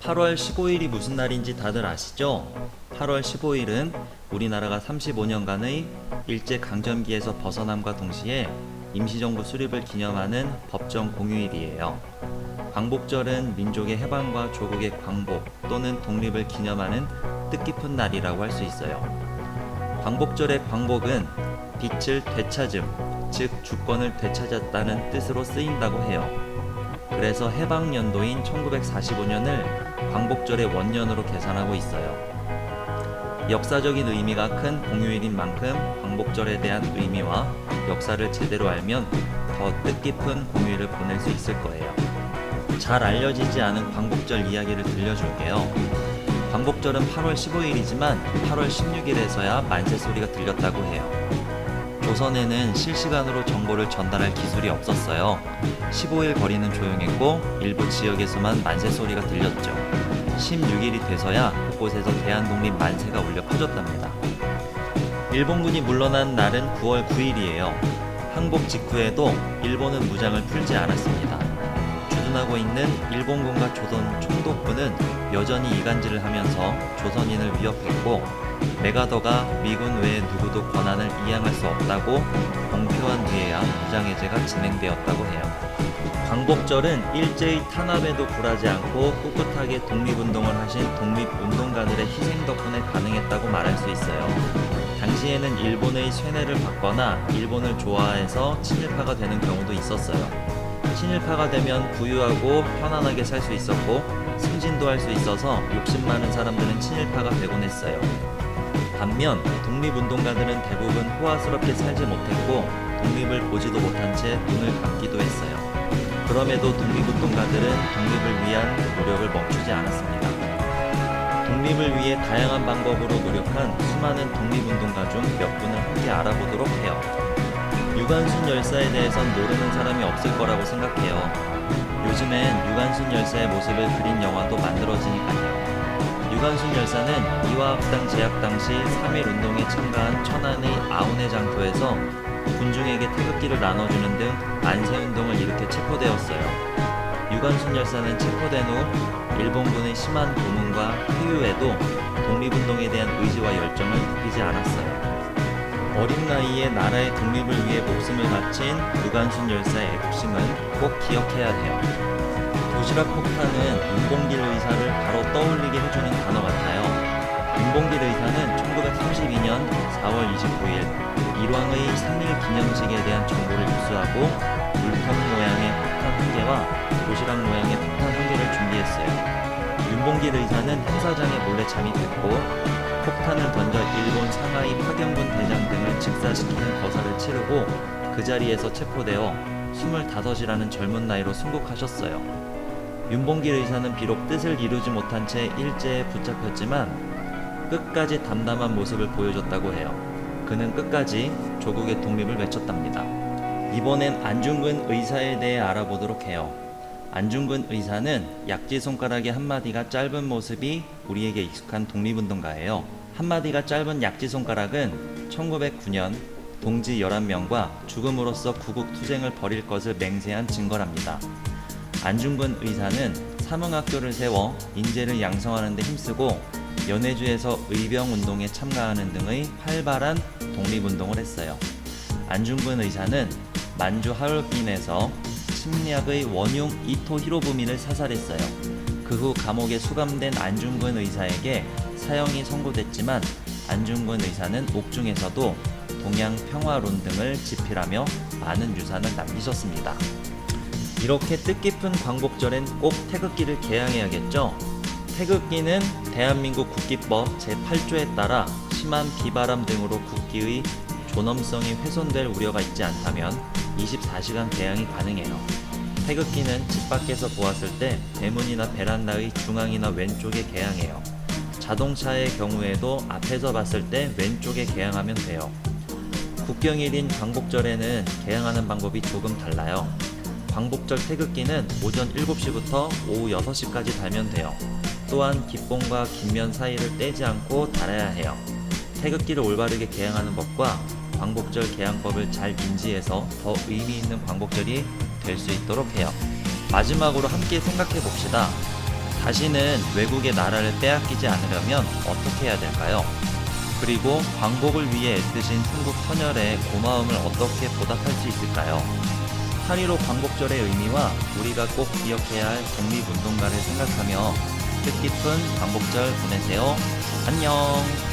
8월 15일이 무슨 날인지 다들 아시죠? 8월 15일은 우리나라가 35년간의 일제강점기에서 벗어남과 동시에 임시정부 수립을 기념하는 법정 공휴일이에요. 광복절은 민족의 해방과 조국의 광복 또는 독립을 기념하는 뜻깊은 날이라고 할 수 있어요. 광복절의 광복은 빛을 되찾음, 즉 주권을 되찾았다는 뜻으로 쓰인다고 해요. 그래서 해방연도인 1945년을 광복절의 원년으로 계산하고 있어요. 역사적인 의미가 큰 공휴일인 만큼 광복절에 대한 의미와 역사를 제대로 알면 더 뜻깊은 공휴일을 보낼 수 있을 거예요. 잘 알려지지 않은 광복절 이야기를 들려줄게요. 광복절은 8월 15일이지만 8월 16일에서야 만세소리가 들렸다고 해요. 조선에는 실시간으로 정보를 전달할 기술이 없었어요. 15일 거리는 조용했고 일부 지역에서만 만세소리가 들렸죠. 16일이 돼서야 곳곳에서 대한독립 만세가 울려 퍼졌답니다. 일본군이 물러난 날은 9월 9일이에요. 항복 직후에도 일본은 무장을 풀지 않았습니다. 주둔하고 있는 일본군과 조선 총독부는 여전히 이간질을 하면서 조선인을 위협했고 메가더가 미군 외에 누구도 권한을 이양할 수 없다고 공표한 뒤에야 무장해제가 진행되었다고 해요. 광복절은 일제의 탄압에도 굴하지 않고 꿋꿋하게 독립운동을 하신 독립운동가들의 희생 덕분에 가능했다고 말할 수 있어요. 당시에는 일본의 쇠뇌를 받거나 일본을 좋아해서 친일파가 되는 경우도 있었어요. 친일파가 되면 부유하고 편안하게 살 수 있었고 승진도 할 수 있어서 욕심 많은 사람들은 친일파가 되곤 했어요. 반면 독립운동가들은 대부분 호화스럽게 살지 못했고 독립을 보지도 못한 채 눈을 감기도 했어요. 그럼에도 독립운동가들은 독립을 위한 노력을 멈추지 않았습니다. 독립을 위해 다양한 방법으로 노력한 수많은 독립운동가 중 몇 분을 함께 알아보도록 해요. 유관순 열사에 대해선 모르는 사람이 없을 거라고 생각해요. 요즘엔 유관순 열사의 모습을 그린 영화도 만들어지니까요. 유관순 열사는 이화학당 제약 당시 3.1운동에 참가한 천안의 아우네 장터에서 군중에게 태극기를 나눠주는 등 안세운동을 일으켜 체포되었어요. 유관순 열사는 체포된 후 일본군의 심한 고문과 회유에도 독립운동에 대한 의지와 열정을 굽히지 않았어요. 어린 나이에 나라의 독립을 위해 목숨을 바친 유관순 열사의 애국심은 꼭 기억해야 해요. 도시락 폭탄은 윤봉길 의사를 바로 떠올리게 해주는 단어 같아요. 윤봉길 의사는 1932년 4월 29일 일왕의 생일 기념식에 대한 정보를 입수하고 물통 모양의 폭탄 1개와 도시락 모양의 폭탄 1개를 준비했어요. 윤봉길 의사는 행사장에 몰래 잠입했고 폭탄을 던져 일본 상하이 파경군 대장 등을 직사시키는 거사를 치르고 그 자리에서 체포되어 25이라는 젊은 나이로 순국하셨어요. 윤봉길 의사는 비록 뜻을 이루지 못한 채 일제에 붙잡혔지만 끝까지 담담한 모습을 보여줬다고 해요. 그는 끝까지 조국의 독립을 외쳤답니다. 이번엔 안중근 의사에 대해 알아보도록 해요. 안중근 의사는 약지손가락의 한마디가 짧은 모습이 우리에게 익숙한 독립운동가예요. 한마디가 짧은 약지손가락은 1909년 동지 11명과 죽음으로써 구국투쟁을 벌일 것을 맹세한 증거랍니다. 안중근 의사는 사문학교를 세워 인재를 양성하는 데 힘쓰고 연해주에서 의병운동에 참가하는 등의 활발한 독립운동을 했어요. 안중근 의사는 만주 하얼빈에서 침략의 원흉 이토 히로부미를 사살했어요. 그 후 감옥에 수감된 안중근 의사에게 사형이 선고됐지만 안중근 의사는 옥중에서도 동양평화론 등을 집필하며 많은 유산을 남기셨습니다. 이렇게 뜻깊은 광복절엔 꼭 태극기를 개양해야겠죠? 태극기는 대한민국 국기법 제8조에 따라 심한 비바람 등으로 국기의 존엄성이 훼손될 우려가 있지 않다면 24시간 개양이 가능해요. 태극기는 집 밖에서 보았을 때 대문이나 베란다의 중앙이나 왼쪽에 개양해요. 자동차의 경우에도 앞에서 봤을 때 왼쪽에 개양하면 돼요. 국경일인 광복절에는 개양하는 방법이 조금 달라요. 광복절 태극기는 오전 7시부터 오후 6시까지 달면 돼요. 또한 깃봉과 깃면 사이를 떼지 않고 달아야 해요. 태극기를 올바르게 개양하는 법과 광복절 개양법을 잘 인지해서 더 의미 있는 광복절이 될 수 있도록 해요. 마지막으로 함께 생각해 봅시다. 다시는 외국의 나라를 빼앗기지 않으려면 어떻게 해야 될까요? 그리고 광복을 위해 애쓰신 순국 선열의 고마움을 어떻게 보답할 수 있을까요? 8.15 광복절의 의미와 우리가 꼭 기억해야 할 독립운동가를 생각하며 뜻깊은 광복절 보내세요. 안녕.